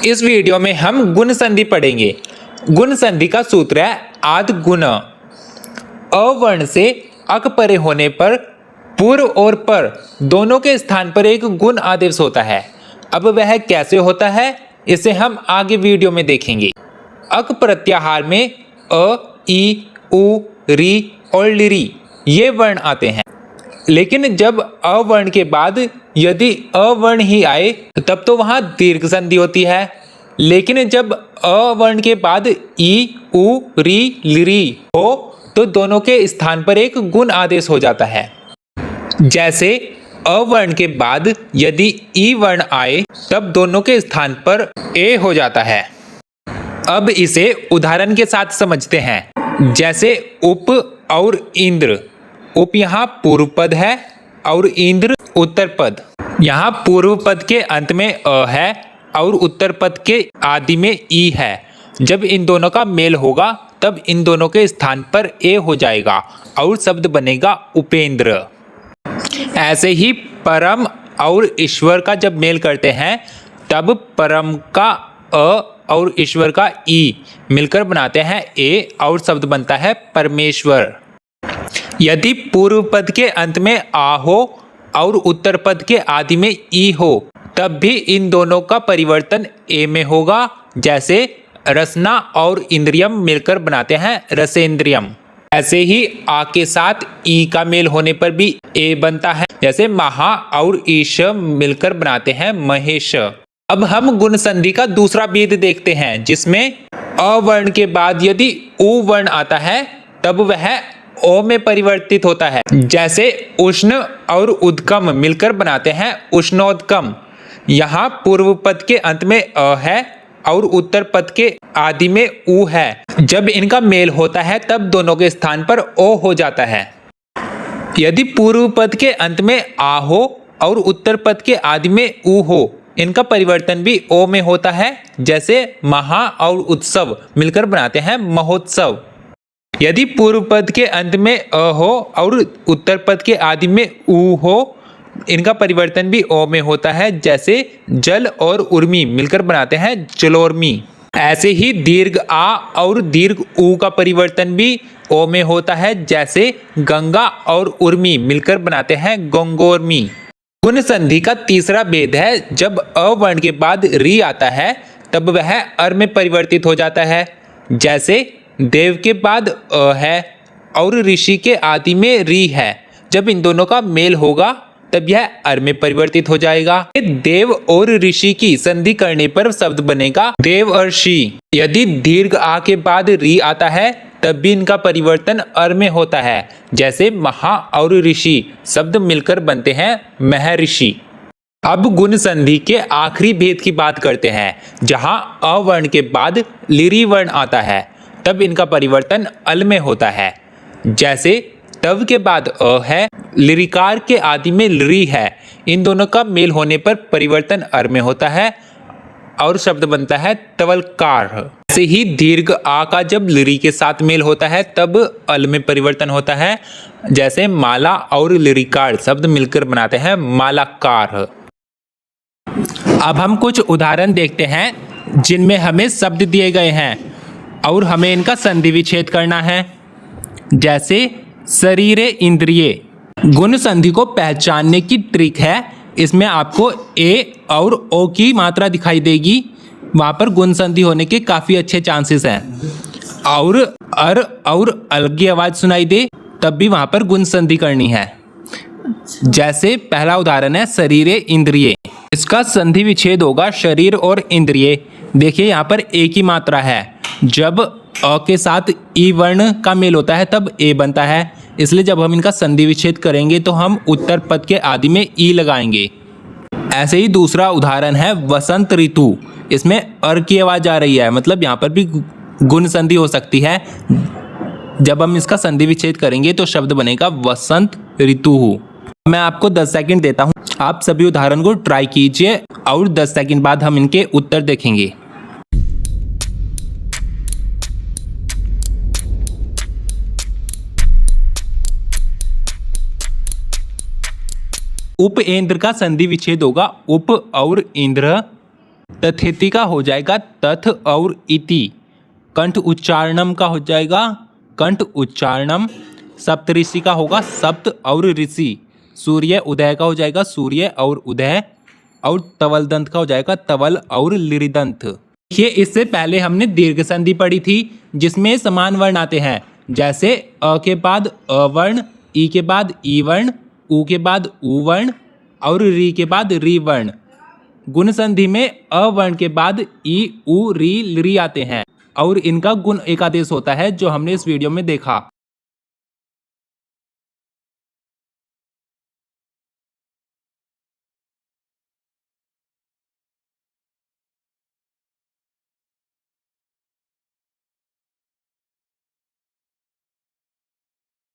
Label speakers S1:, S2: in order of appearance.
S1: इस वीडियो में हम गुण संधि पढ़ेंगे। गुण संधि का सूत्र है आद गुण। अ वर्ण से अक परे होने पर पूर्व और पर दोनों के स्थान पर एक गुण आदेश होता है। अब वह कैसे होता है इसे हम आगे वीडियो में देखेंगे। अक प्रत्याहार में अ, ई, उ, री और लिरी ये वर्ण आते हैं, लेकिन जब अ वर्ण के बाद यदि अ वर्ण ही आए तब तो वहां दीर्घ संधि होती है, लेकिन जब अ वर्ण के बाद ई, उ, री, लिरी हो तो दोनों के स्थान पर एक गुण आदेश हो जाता है। जैसे अ वर्ण के बाद यदि ई वर्ण आए तब दोनों के स्थान पर ए हो जाता है। अब इसे उदाहरण के साथ समझते हैं। जैसे उप और इंद्र। उप यहाँ पूर्व पद है और इंद्र उत्तर पद। यहाँ पूर्व पद के अंत में अ है और उत्तर पद के आदि में ई है। जब इन दोनों का मेल होगा तब इन दोनों के स्थान पर ए हो जाएगा और शब्द बनेगा उपेंद्र। ऐसे ही परम और ईश्वर का जब मेल करते हैं तब परम का अ और ईश्वर का ई मिलकर बनाते हैं ए और शब्द बनता है परमेश्वर। यदि पूर्व पद के अंत में आ हो और उत्तर पद के आदि में ई हो तब भी इन दोनों का परिवर्तन ए में होगा। जैसे रसना और इंद्रियम मिलकर बनाते हैं रसेंद्रियम। ऐसे ही आ के साथ ई का मेल होने पर भी ए बनता है। जैसे महा और ईश मिलकर बनाते हैं महेश। अब हम गुण संधि का दूसरा भेद देखते हैं, जिसमें अ वर्ण के बाद यदि उ वर्ण आता है तब वह ओ में परिवर्तित होता है। जैसे उष्ण और उद्गम मिलकर बनाते हैं उष्णोद्गम। यहाँ पूर्व पद के अंत में अ है और उत्तर पद के आदि में उ है। जब इनका मेल होता है तब दोनों के स्थान पर ओ हो जाता है। यदि पूर्व पद के अंत में आ हो और उत्तर पद के आदि में उ हो, इनका परिवर्तन भी ओ में होता है। जैसे महा और उत्सव मिलकर बनाते हैं महोत्सव। यदि पूर्व पद के अंत में अ हो और उत्तर पद के आदि में उ हो, इनका परिवर्तन भी ओ में होता है। जैसे जल और उर्मी मिलकर बनाते हैं जलोर्मी। ऐसे ही दीर्घ आ और दीर्घ उ का परिवर्तन भी ओ में होता है। जैसे गंगा और उर्मी मिलकर बनाते हैं गंगोर्मी। गुण संधि का तीसरा भेद है, जब अ वर्ण के बाद री आता है तब वह अर में परिवर्तित हो जाता है। जैसे देव के बाद अ है और ऋषि के आदि में री है। जब इन दोनों का मेल होगा तब यह अर में परिवर्तित हो जाएगा। देव और ऋषि की संधि करने पर शब्द बनेगा देवर्षि। यदि दीर्घ आ के बाद री आता है तब भी इनका परिवर्तन अर में होता है। जैसे महा और ऋषि शब्द मिलकर बनते हैं महर्षि। अब गुण संधि के आखिरी भेद की बात करते हैं। जहां अ वर्ण के बाद लिरी वर्ण आता है तब इनका परिवर्तन अल में होता है। जैसे तव के बाद अ है, लिरिकार के आदि में लिरी है। इन दोनों का मेल होने पर परिवर्तन अर में होता है और शब्द बनता है तवलकार। ऐसे ही दीर्घ आ का जब लिरी के साथ मेल होता है तब अल में परिवर्तन होता है। जैसे माला और लिरिकार शब्द मिलकर बनाते हैं मालाकार। अब हम कुछ उदाहरण देखते हैं जिनमें हमें शब्द दिए गए हैं और हमें इनका संधि विच्छेद करना है। जैसे शरीरे इंद्रिये। गुण संधि को पहचानने की ट्रिक है, इसमें आपको ए और ओ की मात्रा दिखाई देगी, वहां पर गुण संधि होने के काफी अच्छे चांसेस हैं। और अर और अल की आवाज सुनाई दे तब भी वहां पर गुण संधि करनी है। जैसे पहला उदाहरण है शरीरे इंद्रिये। इसका संधि विच्छेद होगा शरीर और इंद्रिय। देखिए यहाँ पर ए की मात्रा है। जब अ के साथ ई वर्ण का मेल होता है तब ए बनता है, इसलिए जब हम इनका संधि विच्छेद करेंगे तो हम उत्तर पद के आदि में ई लगाएंगे। ऐसे ही दूसरा उदाहरण है वसंत ऋतु। इसमें अर की आवाज आ रही है, मतलब यहाँ पर भी गुण संधि हो सकती है। जब हम इसका संधि विच्छेद करेंगे तो शब्द बनेगा वसंत ऋतु। मैं आपको 10 सेकंड देता हूँ, आप सभी उदाहरण को ट्राई कीजिए और 10 सेकंड बाद हम इनके उत्तर देखेंगे। उपेंद्र का संधि विच्छेद होगा उप और इंद्र। तथेती का हो जाएगा तथ और इति। कंठ उच्चारणम का हो जाएगा कंठ उच्चारणम। सप्तऋषि का होगा सप्त और ऋषि। सूर्य उदय का हो जाएगा सूर्य और उदय। और तवल दंत का हो जाएगा तवल और लिरिदंत। देखिए इससे पहले हमने दीर्घ संधि पढ़ी थी जिसमें समान वर्ण आते हैं, जैसे अ के बाद अवर्ण, ई के बाद ई वर्ण, उ के बाद उ वर्ण और री के बाद री वर्ण। गुण संधि में अ वर्ण के बाद ई उ री लृ आते हैं और इनका गुण एक आदेश होता है जो हमने इस वीडियो में देखा।